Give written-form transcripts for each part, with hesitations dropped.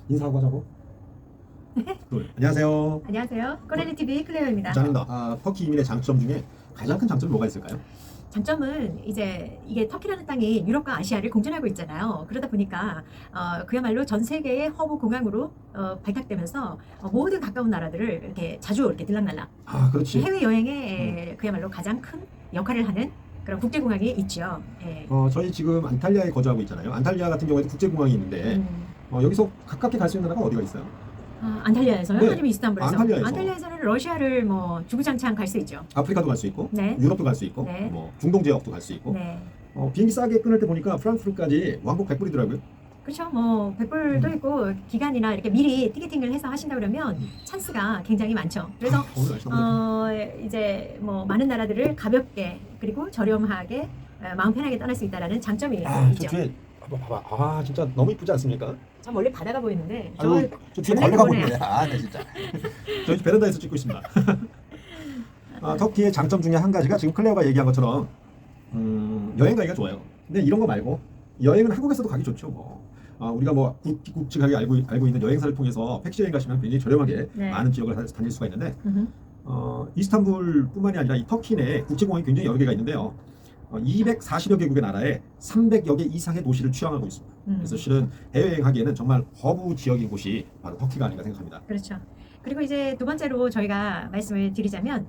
인사하고 하자고. 안녕하세요. 안녕하세요. 코레리 TV 클레어입니다. 부장입니다. 터키 이민의 장점 중에 가장 큰 장점이 뭐가 있을까요? 장점은 이제 이게 터키라는 땅이 유럽과 아시아를 공존하고 있잖아요. 그러다 보니까 그야말로 전 세계의 허브 공항으로 발탁되면서 모든 가까운 나라들을 이렇게 자주 이렇게 들락날락 그렇지. 해외 여행에 그야말로 가장 큰 역할을 하는 그런 국제공항이 있죠. 예. 저희 지금 안탈리아에 거주하고 있잖아요. 안탈리아 같은 경우에도 국제공항이 있는데 여기서 가깝게 갈 수 있는 나라가 어디가 있어요? 안탈리아에서요? 네. 아니면 이스탄불에서? 안탈리아에서. 는 러시아를 뭐 주구장창 갈 수 있죠. 아프리카도 갈 수 있고, 네. 유럽도 갈 수 있고, 네. 뭐 중동 지역도 갈 수 있고. 네. 비행기 싸게 끊을 때 보니까 프랑크푸르트까지 왕복 100불이더라고요. 그렇죠. 뭐 백불도 있고 기간이나 이렇게 미리 티켓팅을 해서 하신다 그러면 찬스가 굉장히 많죠. 그래서 오늘 날씨 너무 이제 뭐 많은 나라들을 가볍게 그리고 저렴하게 마음 편하게 떠날 수 있다라는 장점이 저 있죠. 뒤에 봐봐. 진짜 너무 이쁘지 않습니까? 저 멀리 바다가 보이는데 저 뒤에 전라도 걸려가 보네요. 보이네. 나 진짜. 저희 베란다에서 찍고 있습니다. 터키의 장점 중에 한 가지가 지금 클레어가 얘기한 것처럼 여행 가기가 좋아요. 근데 이런 거 말고 여행은 한국에서도 가기 좋죠. 우리가 뭐 굵직굵직하게 알고 있는 여행사를 통해서 패키지 여행 가시면 굉장히 저렴하게 네. 많은 지역을 다닐 수가 있는데 이스탄불뿐만이 아니라 이 터키 내에 국제공항이 굉장히 여러 개가 있는데요. 240여 개국의 나라에 300여 개 이상의 도시를 취항하고 있습니다. 그래서 실은 해외여행하기에는 정말 허브 지역인 곳이 바로 터키가 아닌가 생각합니다. 그렇죠. 그리고 이제 두 번째로 저희가 말씀을 드리자면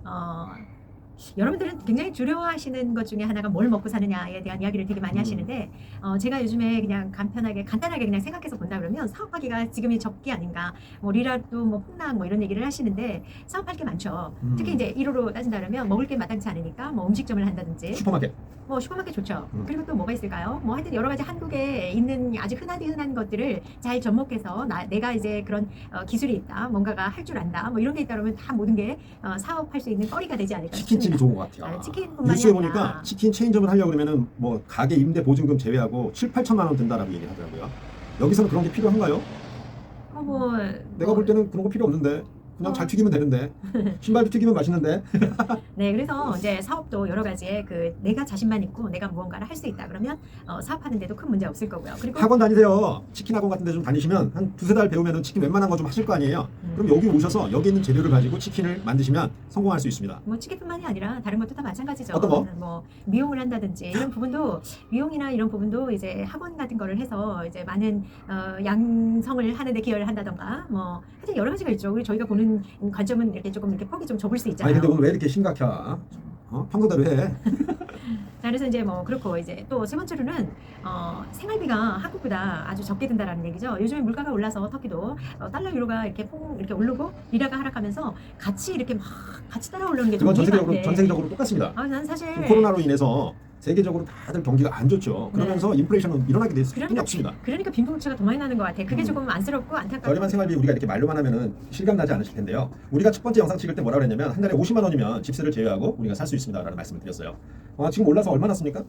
여러분들은 굉장히 두려워하시는 것 중에 하나가 뭘 먹고 사느냐에 대한 이야기를 되게 많이 하시는데 제가 요즘에 그냥 간단하게 그냥 생각해서 본다 그러면 사업하기가 지금이 적기 아닌가 뭐 리라도 뭐 폭락 뭐 이런 얘기를 하시는데 사업할 게 많죠. 특히 이제 1호로 따진다 그러면 먹을 게 마땅치 않으니까 뭐 음식점을 한다든지 슈퍼마켓. 뭐 슈퍼마켓 좋죠. 그리고 또 뭐가 있을까요? 뭐 하여튼 여러 가지 한국에 있는 아주 흔한 것들을 잘 접목해서 내가 이제 그런 기술이 있다, 뭔가가 할 줄 안다, 뭐 이런 게 있다 그러면 다 모든 게 사업할 수 있는 거리가 되지 않을까 싶습니다. 치킨집이 좋은 것 같아요. 치킨뿐만이 뉴스에 아니라 보니까 치킨 체인점을 하려고 그러면은 뭐 가게 임대 보증금 제외하고 7, 8천만 원 든다라고 얘기를 하더라고요. 여기서는 그런 게 필요한가요? 내가 볼 때는 그런 거 필요 없는데 그냥 잘 튀기면 되는데 신발도 튀기면 맛있는데. 네, 그래서 이제 사업도 여러 가지의 내가 자신만 있고 내가 무언가를 할 수 있다 그러면 사업하는데도 큰 문제 없을 거고요. 그리고 학원 다니세요. 치킨 학원 같은 데 좀 다니시면 한 두세 달 배우면은 치킨 웬만한 거 좀 하실 거 아니에요. 그럼 여기 오셔서 여기 있는 재료를 가지고 치킨을 만드시면 성공할 수 있습니다. 뭐 치킨뿐만이 아니라 다른 것도 다 마찬가지죠. 어떤 거? 뭐 미용을 한다든지 이런 부분도 미용이나 이런 부분도 이제 학원 같은 거를 해서 이제 많은 양성을 하는데 기여를 한다던가 뭐 하여튼 여러 가지가 있죠. 우리 저희가 보는 관점은 이렇게 조금 이렇게 폭이 좀 좁을 수 있잖아요. 아니 근데 오늘 왜 이렇게 심각해? 평소대로 해. 자, 그래서 이제 뭐 그렇고 이제 또 세 번째로는 생활비가 한국보다 아주 적게 든다라는 얘기죠. 요즘에 물가가 올라서 터키도 달러 유로가 이렇게 오르고 리라가 하락하면서 같이 이렇게 막 같이 따라 올라오는 게 좀 그건 이해가 안 돼. 전 세계적으로 똑같습니다. 난 사실 코로나로 인해서 세계적으로 다들 경기가 안 좋죠. 그러면서 인플레이션은 일어나게 될 수밖에 없습니다. 그러니까 빈부격차가 더 많이 나는 것 같아. 그게 조금 안쓰럽고 안타깝고. 저렴한 생활비 우리가 이렇게 말로만 하면은 실감 나지 않으실 텐데요. 우리가 첫 번째 영상 찍을 때 뭐라 그랬냐면 한 달에 50만 원이면 집세를 제외하고 우리가 살 수 있습니다라는 말씀을 드렸어요. 지금 올라서 얼마 났습니까?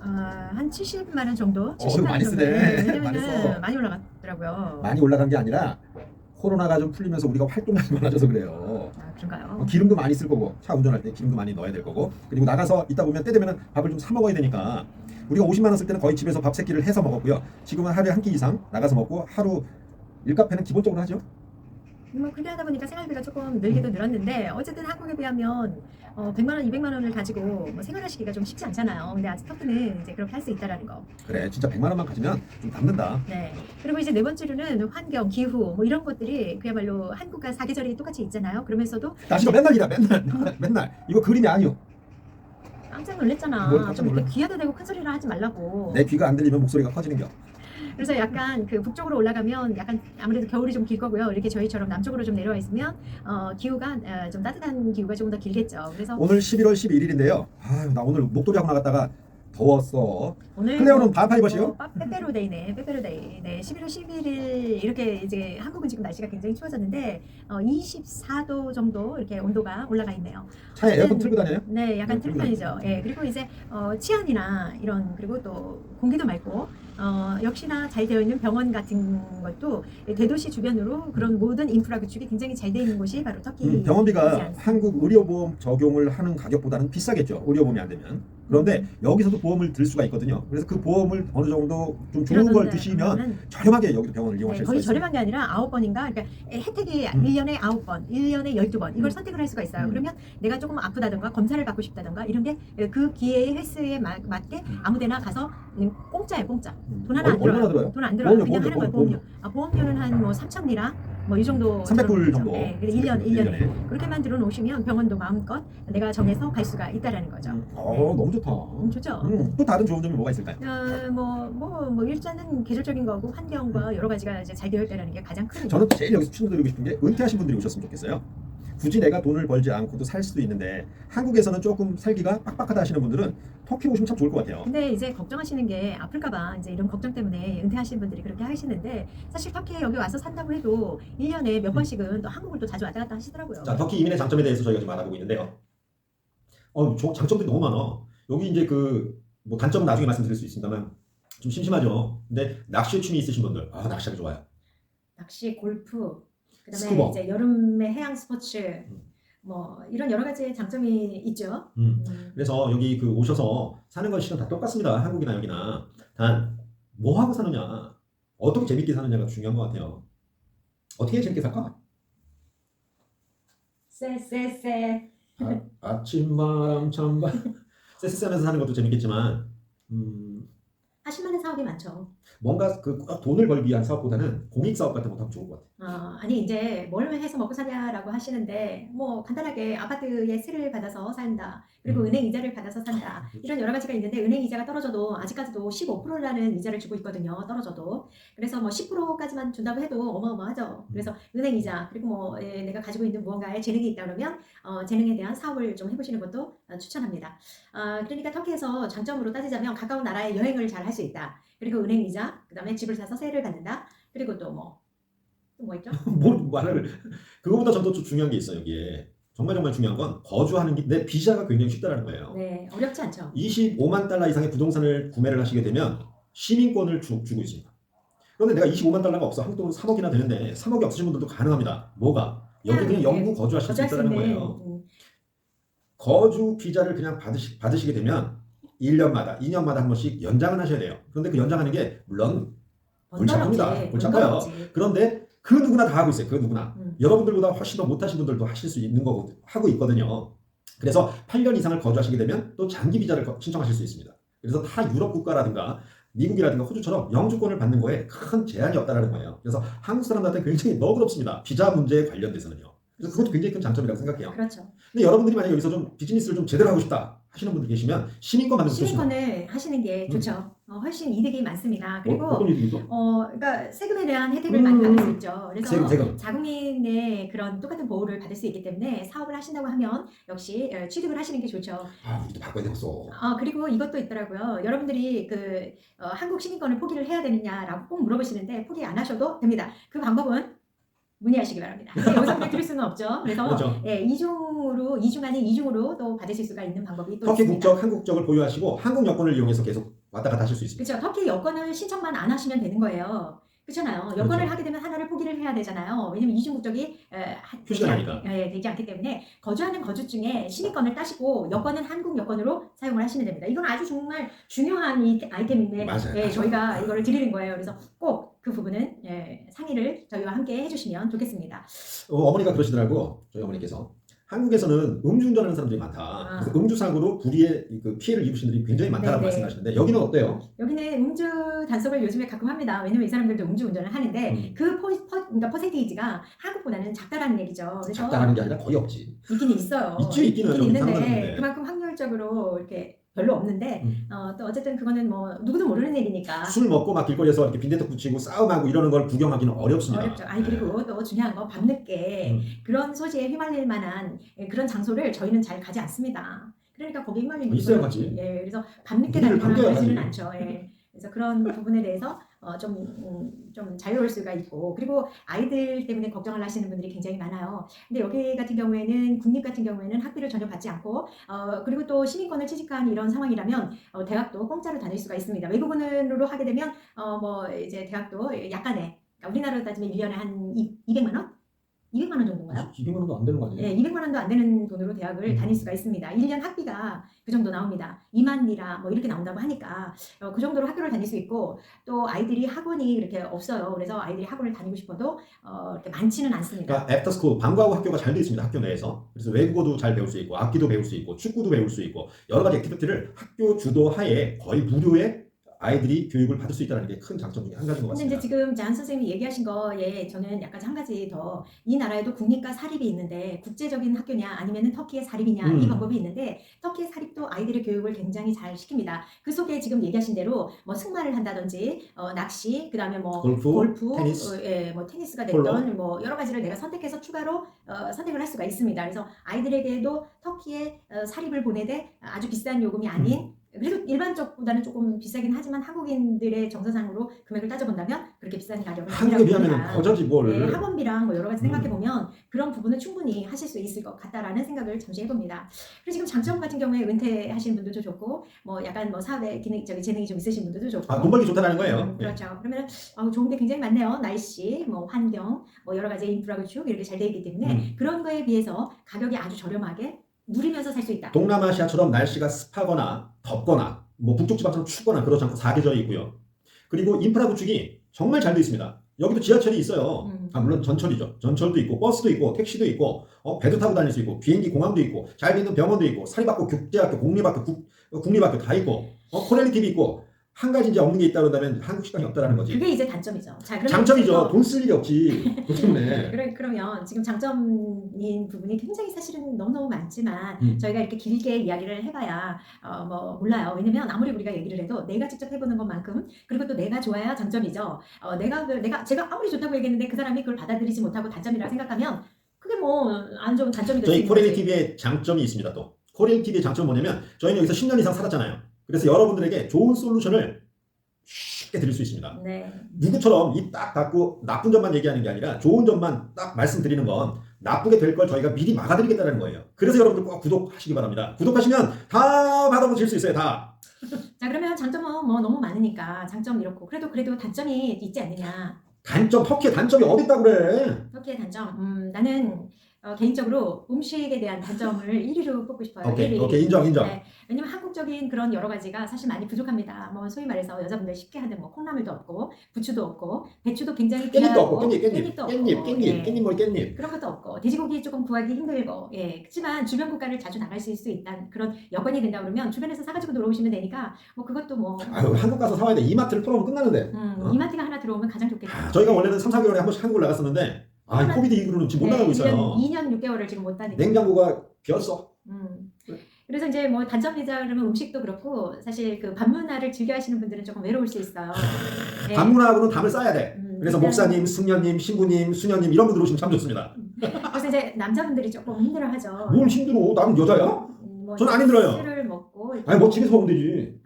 한 70만 원 정도. 70만 많이 원 쓰네. 정도. 많이 써. 왜냐면은 많이 올라갔더라고요. 많이 올라간 게 아니라 코로나가 좀 풀리면서 우리가 활동량이 많아져서 그래요. 그런가요? 기름도 많이 쓸 거고 차 운전할 때 기름도 많이 넣어야 될 거고 그리고 나가서 있다 보면 때 되면은 밥을 좀 사 먹어야 되니까 우리가 50만 원 쓸 때는 거의 집에서 밥 3끼를 해서 먹었고요. 지금은 하루에 한 끼 이상 나가서 먹고 하루 일카페는 기본적으로 하죠. 뭐 그렇게 하다 보니까 생활비가 조금 늘기도 늘었는데 어쨌든 한국에 비하면 100만 원, 200만 원을 가지고 뭐 생활하시기가 좀 쉽지 않잖아요. 근데 아직 터키는 이제 그렇게 할 수 있다라는 거. 그래 진짜 100만 원만 가지면 좀 남는다. 네. 그리고 이제 네 번째로는 환경, 기후 뭐 이런 것들이 그야말로 한국과 사계절이 똑같이 있잖아요. 그러면서도 날씨가 맨날 이래 맨날 이거 그림이 아니오. 깜짝 뭘 놀랐잖아. 깜짝 좀 이렇게 놀래? 귀하다 대고 큰 소리를 하지 말라고. 내 귀가 안 들리면 목소리가 커지는겨. 그래서 약간 북쪽으로 올라가면 약간 아무래도 겨울이 좀 길 거고요. 이렇게 저희처럼 남쪽으로 좀 내려와 있으면 기후가 좀 따뜻한 기후가 조금 더 길겠죠. 그래서 오늘 11월 11일인데요. 나 오늘 목도리 하고 나갔다가 더웠어. 오늘 클레어는 반팔 입으시오? 빼빼로데이네. 빼빼로데이. 네, 11월 11일 이렇게 이제 한국은 지금 날씨가 굉장히 추워졌는데 24도 정도 이렇게 온도가 올라가 있네요. 차에 에어컨 틀고 다녀요? 네, 약간 네, 틀 편이죠. 예, 그리고 이제 치안이나 이런 그리고 또 공기도 맑고 역시나 잘 되어 있는 병원 같은 것도 대도시 주변으로 그런 모든 인프라 구축이 굉장히 잘 되어 있는 곳이 바로 터키. 병원비가 한국 의료보험 적용을 하는 가격보다는 비싸겠죠. 의료보험이 안 되면. 그런데 여기서도 보험을 들 수가 있거든요. 그래서 그 보험을 어느 정도 좀 좋은 걸 드시면 저렴하게 여기도 병원을 이용하실 수가 거의 있어요. 저렴한 게 아니라 9번인가? 그러니까 혜택이 1년에 9번, 1년에 12번 이걸 선택을 할 수가 있어요. 그러면 내가 조금 아프다던가 검사를 받고 싶다던가 이런 게 그 기회의 횟수에 맞게 아무데나 가서 공짜예요, 공짜. 돈 하나 안 얼마나 들어요. 들어요? 돈 안 들어요. 보험료, 그냥 하는 거예요, 보험료. 보험료는 한 뭐 3,000리라 뭐 이 정도. 300불 정도. 네, 1년에. 그렇게만 들어놓으시면 병원도 마음껏 내가 정해서 갈 수가 있다라는 거죠. 너무 좋다. 좋죠. 또 다른 좋은 점이 뭐가 있을까요? 일단은 계절적인 거고 환경과 여러 가지가 이제 잘 되어 있다는 게 가장 큰. 저는 제일 여기서 추천드리고 싶은 게 은퇴하신 분들이 오셨으면 좋겠어요. 굳이 내가 돈을 벌지 않고도 살 수도 있는데 한국에서는 조금 살기가 빡빡하다 하시는 분들은 터키 오시면 참 좋을 것 같아요. 근데 이제 걱정하시는 게 아플까봐 이제 이런 걱정 때문에 은퇴하시는 분들이 그렇게 하시는데 사실 터키에 여기 와서 산다고 해도 1년에 몇 번씩은 또 한국을 또 자주 왔다 갔다 하시더라고요. 자, 터키 이민의 장점에 대해서 저희가 좀 알아보고 있는데요. 장점들이 너무 많아. 여기 이제 뭐 단점은 나중에 말씀드릴 수 있습니다만 좀 심심하죠. 근데 낚시에 취미 있으신 분들, 낚시하기 좋아요. 낚시, 골프, 그다음에 스쿠버. 이제 여름에 해양 스포츠, 뭐 이런 여러 가지 장점이 있죠. 그래서 여기 오셔서 사는 건 실은 다 똑같습니다. 한국이나 여기나. 단 뭐 하고 사느냐, 어떻게 재밌게 사느냐가 중요한 것 같아요. 어떻게 재밌게 살까? 쎄. 아침바람 찬바 쎄쎄하면서 사는 것도 재밌겠지만 하실만한 사업이 많죠. 뭔가 꼭 돈을 벌기 위한 사업보다는 공익 사업 같은 것도 하면 좋을 것 같아요. 아니 이제 뭘 해서 먹고 사냐라고 하시는데 뭐 간단하게 아파트에 세를 받아서 산다. 그리고 은행 이자를 받아서 산다. 이런 여러 가지가 있는데 은행 이자가 떨어져도 아직까지도 15%라는 이자를 주고 있거든요. 떨어져도. 그래서 뭐 10%까지만 준다고 해도 어마어마하죠. 그래서 은행 이자 그리고 뭐 내가 가지고 있는 무언가에 재능이 있다 그러면 재능에 대한 사업을 좀 해보시는 것도 추천합니다. 그러니까 터키에서 장점으로 따지자면 가까운 나라에 여행을 잘 할 수 있다. 그리고 은행 이자, 그다음에 집을 사서 세를 받는다. 그리고 또 뭐 있죠? 뭘 말을 그거보다 저도 좀 중요한 게 있어요. 여기에 정말 중요한 건 거주하는 게 내 비자가 굉장히 쉽다라는 거예요. 네, 어렵지 않죠. 25만 달러 이상의 부동산을 구매를 하시게 되면 시민권을 주고 있습니다. 그런데 내가 25만 달러가 없어. 한국 돈은 3억이나 되는데 3억이 없으신 분들도 가능합니다. 뭐가? 여기 그냥 영구 거주하실 수 있다는 거예요. 거주 비자를 그냥 받으시게 되면 1년마다, 2년마다 한 번씩 연장을 하셔야 돼요. 그런데 그 연장하는 게 물론 골치아프니다. 골치아파요. 그런데 그 누구나 다 하고 있어요. 그 누구나. 여러분들보다 훨씬 더 못하신 분들도 하실 수 있는 거고 하고 있거든요. 그래서 8년 이상을 거주하시게 되면 또 장기 비자를 신청하실 수 있습니다. 그래서 다 유럽 국가라든가 미국이라든가 호주처럼 영주권을 받는 거에 큰 제한이 없다라는 거예요. 그래서 한국 사람들한테 굉장히 너그럽습니다. 비자 문제에 관련돼서는요. 그래서 그것도 굉장히 큰 장점이라고 생각해요. 그렇죠. 근데 여러분들이 만약에 여기서 좀 비즈니스를 좀 제대로 하고 싶다 하시는 분들 계시면 시민권 받는 거 시민권을 하시는 게 좋죠. 훨씬 이득이 많습니다. 그리고 어떤 이득이죠? 그러니까 세금에 대한 혜택을 많이 받을 수 있죠. 그래서 세금. 자국민의 그런 똑같은 보호를 받을 수 있기 때문에 사업을 하신다고 하면 역시 취득을 하시는 게 좋죠. 우리도 바꿔야 되겠어. 그리고 이것도 있더라고요. 여러분들이 한국 시민권을 포기를 해야 되느냐라고 꼭 물어보시는데 포기 안 하셔도 됩니다. 그 방법은 문의하시기 바랍니다. 여기서 그냥 드릴 수는 없죠. 그래서 그렇죠. 이중 아닌 이중으로 또 받으실 수가 있는 방법이 또 터키 있습니다. 국적, 한국적을 보유하시고 한국 여권을 이용해서 계속 왔다 갔다 하실 수 있습니다. 그렇죠. 터키 여권을 신청만 안 하시면 되는 거예요. 그렇잖아요. 여권을 그렇죠. 하게 되면 하나를 포기를 해야 되잖아요. 왜냐면 이중 국적이 표시가 나니까. 되지 않기 때문에 거주하는 거주 중에 시민권을 따시고 여권은 한국 여권으로 사용을 하시면 됩니다. 이건 아주 정말 중요한 아이템인데 맞아요. 저희가 이거를 드리는 거예요. 그래서 꼭 그 부분은 상의를 저희와 함께 해주시면 좋겠습니다. 어머니가 그러시더라고. 저희 어머니께서 한국에서는 음주운전하는 사람들이 많다. 그래서 음주사고로 불의의 피해를 입으신 분들이 굉장히 많다고 말씀하시는데 여기는 어때요? 여기는 음주 단속을 요즘에 가끔 합니다. 왜냐면 이 사람들도 음주운전을 하는데 그러니까 퍼센테이지가 한국보다는 작다라는 얘기죠. 그래서 작다라는 게 아니라 거의 없지. 있긴 있어요. 있긴 있는데 그만큼 확률적으로 이렇게 별로 없는데 또 어쨌든 그거는 뭐 누구도 모르는 일이니까. 술 먹고 막 길거리에서 이렇게 빈대떡 붙이고 싸움하고 이러는 걸 구경하기는 어렵습니다. 어렵죠. 그리고 또 중요한 건 밤늦게 그런 소지에 휘말릴 만한 그런 장소를 저희는 잘 가지 않습니다. 그러니까 거기 휘말리는 있어야지. 그래서 밤늦게 다니거나 그러지는 않죠. 그래서 그런 부분에 대해서 좀 자유로울 수가 있고, 그리고 아이들 때문에 걱정을 하시는 분들이 굉장히 많아요. 근데 여기 같은 경우에는 국립 같은 경우에는 학비를 전혀 받지 않고 그리고 또 시민권을 취득한 이런 상황이라면 대학도 공짜로 다닐 수가 있습니다. 외국인으로 하게 되면 뭐 이제 대학도 약간의, 그러니까 우리나라로 따지면 1년에 한 200만 원? 200만 원 정도인가요? 200만 원도 안 되는 거 아니에요? 네, 200만 원도 안 되는 돈으로 대학을 다닐 수가 있습니다. 1년 학비가 그 정도 나옵니다. 2만 리라 뭐 이렇게 나온다고 하니까 그 정도로 학교를 다닐 수 있고, 또 아이들이 학원이 이렇게 없어요. 그래서 아이들이 학원을 다니고 싶어도 이렇게 많지는 않습니다. 그러니까 애프터스쿨 방과후 학교가 잘 되어 있습니다. 학교 내에서. 그래서 외국어도 잘 배울 수 있고 악기도 배울 수 있고 축구도 배울 수 있고 여러 가지 액티비티를 학교 주도 하에 거의 무료에 아이들이 교육을 받을 수 있다는 게 큰 장점 중에 한 가지인 것 근데 이제 같습니다. 지금 잔 선생님이 얘기하신 거에 저는 약간 한 가지 더, 이 나라에도 국립과 사립이 있는데 국제적인 학교냐 아니면은 터키의 사립이냐 이 방법이 있는데, 터키의 사립도 아이들의 교육을 굉장히 잘 시킵니다. 그 속에 지금 얘기하신 대로 뭐 승마를 한다든지 낚시, 그다음에 뭐 골프, 테니스, 뭐 테니스가 폴로. 됐던 뭐 여러 가지를 내가 선택해서 추가로 선택을 할 수가 있습니다. 그래서 아이들에게도 터키의 사립을 보내되 아주 비싼 요금이 아닌, 그래도 일반적보다는 조금 비싸긴 하지만 한국인들의 정서상으로 금액을 따져본다면 그렇게 비싼 가격은 한국에 아니라고 비하면 봅니다. 거저지 뭘. 네, 학원비랑 뭐 여러 가지 생각해보면 그런 부분은 충분히 하실 수 있을 것 같다라는 생각을 잠시 해봅니다. 그리고 지금 장점 같은 경우에 은퇴하시는 분들도 좋고, 뭐 약간 뭐 사업에 재능이 좀 있으신 분들도 좋고. 돈 벌기 좋다는 거예요. 그렇죠. 그러면 좋은 게 굉장히 많네요. 날씨, 뭐 환경, 뭐 여러 가지 인프라 구축 이렇게 잘 돼 있기 때문에 그런 거에 비해서 가격이 아주 저렴하게 누리면서 살 수 있다. 동남아시아처럼 날씨가 습하거나 덥거나 뭐 북쪽 지방처럼 춥거나 그렇지 않고 사계절이 있고요. 그리고 인프라 구축이 정말 잘 돼 있습니다. 여기도 지하철이 있어요. 물론 전철이죠. 전철도 있고 버스도 있고 택시도 있고 배도 타고 다닐 수 있고 비행기 공항도 있고 잘 돼 있는 병원도 있고 사립학교, 국제학교, 공립학교, 국립학교 다 있고 코리안 TV 있고, 한 가지 이제 없는 게 있다 그런다면 한국 식당이 없다라는 거지. 그게 이제 단점이죠. 자, 그러면 장점이죠. 돈 쓸 일이 없지. 그 때문에. 그러면 지금 장점인 부분이 굉장히 사실은 너무너무 많지만 저희가 이렇게 길게 이야기를 해봐야 뭐 몰라요. 왜냐면 아무리 우리가 얘기를 해도 내가 직접 해보는 것만큼, 그리고 또 내가 좋아야 장점이죠. 제가 아무리 좋다고 얘기했는데 그 사람이 그걸 받아들이지 못하고 단점이라고 생각하면 그게 뭐 안 좋은 단점이 될 수 저희 있는 코리안 거지. TV의 장점이 있습니다. 또 코리안 TV의 장점은 뭐냐면 저희는 여기서 10년 이상 살았잖아요. 그래서 여러분들에게 좋은 솔루션을 쉽게 드릴 수 있습니다. 네. 누구처럼 입 딱 닫고 나쁜 점만 얘기하는 게 아니라 좋은 점만 딱 말씀드리는 건 나쁘게 될 걸 저희가 미리 막아드리겠다는 거예요. 그래서 여러분들 꼭 구독하시기 바랍니다. 구독하시면 다 받아보실 수 있어요. 다. 자, 그러면 장점은 뭐 너무 많으니까 장점 이렇고, 그래도 단점이 있지 않느냐. 단점, 터키의 단점이 어디 있다고 그래? 터키의 단점. 나는 개인적으로 음식에 대한 단점을 1위로 뽑고 싶어요. 오케이, 1위. 오케이, 인정. 네, 왜냐면 한국적인 그런 여러 가지가 사실 많이 부족합니다. 뭐 소위 말해서 여자분들 쉽게 하는 뭐 콩나물도 없고 부추도 없고 배추도 굉장히 깻잎도 귀하고, 없고, 깻잎, 깻잎도 없고, 예. 깻잎, 깻잎. 그런 것도 없고, 돼지고기 조금 구하기 힘들고, 예. 그렇지만 주변 국가를 자주 나갈 수 있다는 그런 여건이 된다 그러면 주변에서 사가지고 들어오시면 되니까 뭐 그것도 뭐. 아유, 한국 가서 사와야 돼. 이마트를 털어오면 끝나는데. 이마트가 하나 들어오면 가장 좋겠다. 저희가 원래는 3, 4개월에 한 번씩 한국을 나갔었는데 코비드 이후로는 지금 못 나가고 있어요. 2년 6개월을 지금 못 다니고. 냉장고가 비었어. 그래서 이제 뭐 단점이자 그러면 음식도 그렇고, 사실 그 밤문화를 즐겨 하시는 분들은 조금 외로울 수 있어요. 네. 밤문화하고는 담을 쌓아야 돼. 그래서 일단, 목사님, 승려님, 신부님, 수녀님 이런 분들 오시면 참 좋습니다. 그래서 이제 남자분들이 조금 힘들어하죠. 뭘 힘들어? 나는 여자야? 뭐 전 안 힘들어요. 술을 먹고. 아니 뭐 집에서 먹으면 되지.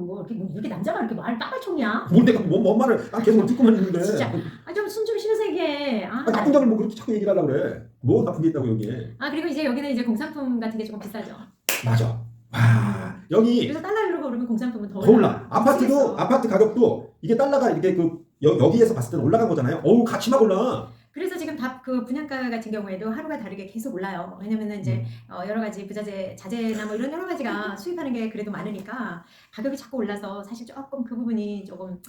뭐 이렇게 남자가 이렇게 말 빠발총이야. 뭘 내가 뭔 말을 난 계속 듣고만 있는데. 진짜. 좀 숨 좀 쉬면서 얘기해. 나쁜 점을 뭐 그렇게 자꾸 얘기를 하려고 그래. 뭐 나쁜 게 있다고 여기에. 그리고 이제 여기는 이제 공산품 같은 게 조금 비싸죠. 맞아. 와 여기 그래서 달러로 오르면 공산품은 더 더 올라. 올라. 아파트 가격도 이게 달러가 이렇게 여기에서 봤을 때는 올라간 거잖아요. 어우 같이 막 올라. 그래서 지금 그 분양가 같은 경우에도 하루가 다르게 계속 올라요. 왜냐면은 이제 여러 가지 부자재, 자재나 뭐 이런 여러 가지가 수입하는 게 그래도 많으니까 가격이 자꾸 올라서 사실 조금 그 부분이 조금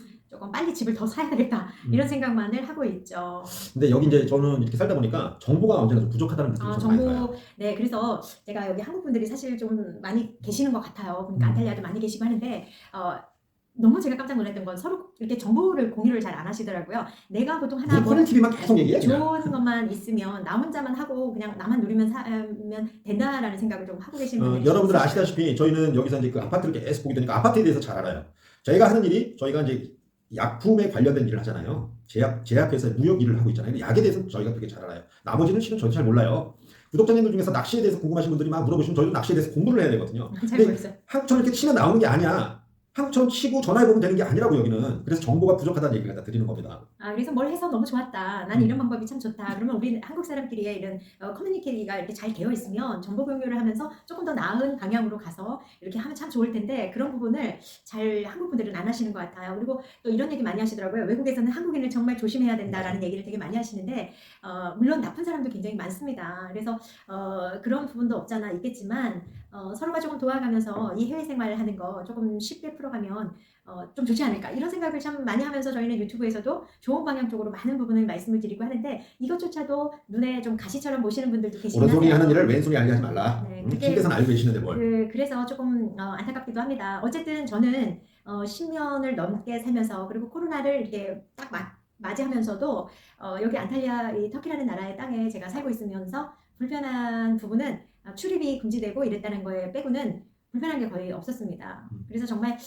빨리 집을 더 사야겠다 이런 생각만을 하고 있죠. 근데 여기 이제 저는 이렇게 살다 보니까 정보가 언제나 좀 부족하다는 느낌이 좀 많이 들어요. 네, 그래서 제가 여기 한국 분들이 사실 좀 많이 계시는 것 같아요. 그러니까 안탈리아도 많이 계시고 하는데 너무 제가 깜짝 놀랐던 건 서로 이렇게 정보를 공유를 잘 안 하시더라고요. 내가 보통 하나 코리안 TV만 계속 얘기해. 좋은 것만 있으면 나 혼자만 하고 그냥 나만 누리면 살면 된다라는 생각을 좀 하고 계시는 분들이 여러분들 아시다시피 저희는 여기서 이제 그 아파트를 계속 보게 되니까 아파트에 대해서 잘 알아요. 저희가 하는 일이 저희가 이제 약품에 관련된 일을 하잖아요. 제약회사의 무역 일을 하고 있잖아요. 약에 대해서 저희가 그렇게 잘 알아요. 나머지는 실은 저도 잘 몰라요. 구독자님들 중에서 낚시에 대해서 궁금하신 분들이 막 물어보시면 저희도 낚시에 대해서 공부를 해야 되거든요. 잘 근데 모르겠어요. 한국처럼 이렇게 치면 나오는 게 아니야. 한국처럼 치고 전화해보면 되는 게 아니라고 여기는. 그래서 정보가 부족하다는 얘기를 갖다 드리는 겁니다. 그래서 뭘 해서 너무 좋았다. 난 이런 방법이 참 좋다. 그러면 우리 한국 사람끼리의 이런 커뮤니티가 이렇게 잘 되어 있으면 정보 공유를 하면서 조금 더 나은 방향으로 가서 이렇게 하면 참 좋을 텐데 그런 부분을 잘 한국 분들은 안 하시는 것 같아요. 그리고 또 이런 얘기 많이 하시더라고요. 외국에서는 한국인을 정말 조심해야 된다라는 얘기를 되게 많이 하시는데 물론 나쁜 사람도 굉장히 많습니다. 그래서 그런 부분도 없잖아 있겠지만 서로가 조금 도와가면서 이 해외 생활을 하는 거 조금 쉽게 풀어가면 좀 좋지 않을까 이런 생각을 참 많이 하면서 저희는 유튜브에서도 좋은 방향 쪽으로 많은 부분을 말씀을 드리고 하는데 이것조차도 눈에 좀 가시처럼 보시는 분들도 계시긴 오른손이 하세요. 하는 일을 왼손이 알게 하지 말라. 네, 핑계선 알고 계시는데 뭘. 그래서 조금 안타깝기도 합니다. 어쨌든 저는 10년을 넘게 살면서 그리고 코로나를 이렇게 딱 맞이하면서도 여기 안탈리아 이 터키라는 나라의 땅에 제가 살고 있으면서 불편한 부분은 출입이 금지되고 이랬다는 거에 빼고는 불편한 게 거의 없었습니다. 그래서 정말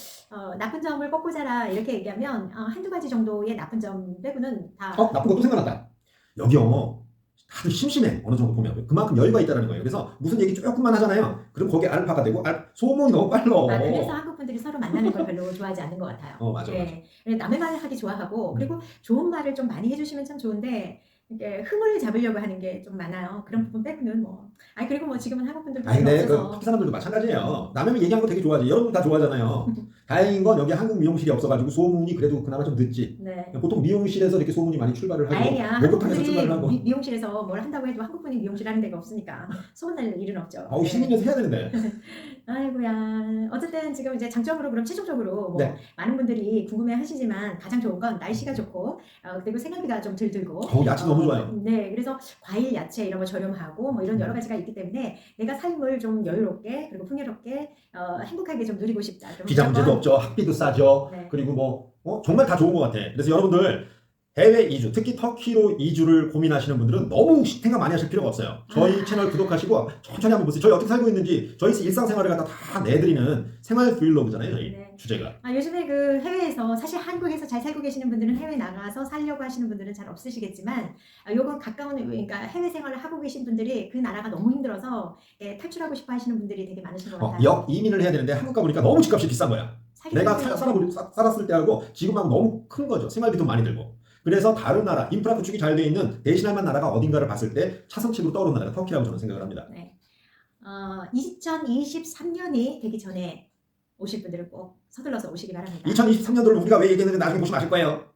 나쁜 점을 꺾고 자라 이렇게 얘기하면 한두 가지 정도의 나쁜 점 빼고는 다 나쁜 것도 생각난다. 여기요. 다들 심심해. 어느 정도 보면. 그만큼 여유가 있다는 거예요. 그래서 무슨 얘기 조금만 하잖아요. 그럼 거기에 알파가 되고 소문이 너무 빨라. 그래서 한국 분들이 서로 만나는 걸 별로 좋아하지 않는 것 같아요. 맞아. 남의 말을 하기 좋아하고 그리고 좋은 말을 좀 많이 해주시면 참 좋은데 이렇게 흥을 잡으려고 하는 게 좀 많아요. 그런 부분 빼고는 뭐. 그리고 뭐 지금은 한국 분들도 근데 그 없어서. 터키 사람들도 마찬가지예요. 남의 얘기하는 거 되게 좋아하지. 여러분 다 좋아하잖아요. 다행인 건 여기 한국 미용실이 없어가지고 소문이 그래도 그나마 좀 늦지. 네. 보통 미용실에서 이렇게 소문이 많이 출발을 하고 다행이야. 목욕탕에서 출발을 하고. 미용실에서 뭘 한다고 해도 한국분이 미용실 하는 데가 없으니까 소문날 일은 없죠. 시민에서 해야 되는데. 아이고야. 어쨌든 지금 이제 장점으로 그럼 최종적으로 뭐 네. 많은 분들이 궁금해하시지만 가장 좋은 건 날씨가 좋고 그리고 생활비가 좀 덜 들고. 야채 너무 좋아요. 네, 그래서 과일, 야채 이런 거 저렴하고 뭐 이런 여러 가지가 있기 때문에 내가 삶을 좀 여유롭게 그리고 풍요롭게 행복하게 좀 누리고 싶다. 비자 문제도 없죠. 학비도 싸죠. 네. 그리고 뭐 정말 다 좋은 것 같아. 그래서 여러분들 해외 이주, 특히 터키로 이주를 고민하시는 분들은 너무 생각 많이 하실 필요가 없어요. 저희 채널 구독하시고 천천히 한번 보세요. 저희 어떻게 살고 있는지 저희 일상생활을 갖다 다 내드리는 생활 브이로그잖아요. 저희 네. 주제가. 요즘에 그 해외에서 사실 한국에서 잘 살고 계시는 분들은 해외 나가서 살려고 하시는 분들은 잘 없으시겠지만 요건 가까운 그러니까 해외 생활을 하고 계신 분들이 그 나라가 너무 힘들어서 탈출하고 싶어 하시는 분들이 되게 많으신 것 같아요. 역 이민을 해야 되는데 한국 가보니까 너무 집값이 비싼 거야. 내가 살았을 때하고 지금하고 너무 큰 거죠. 생활비도 많이 들고. 그래서 다른 나라, 인프라 구축이 잘 돼 있는 대신할 만한 나라가 어딘가를 봤을 때 차선책으로 떠오르는 나라가 터키라고 저는 생각을 합니다. 네. 2023년이 되기 전에 오실 분들은 꼭 서둘러서 오시기 바랍니다. 2023년도를 우리가 왜 얘기했는지 나중에 보시면 아실 거예요.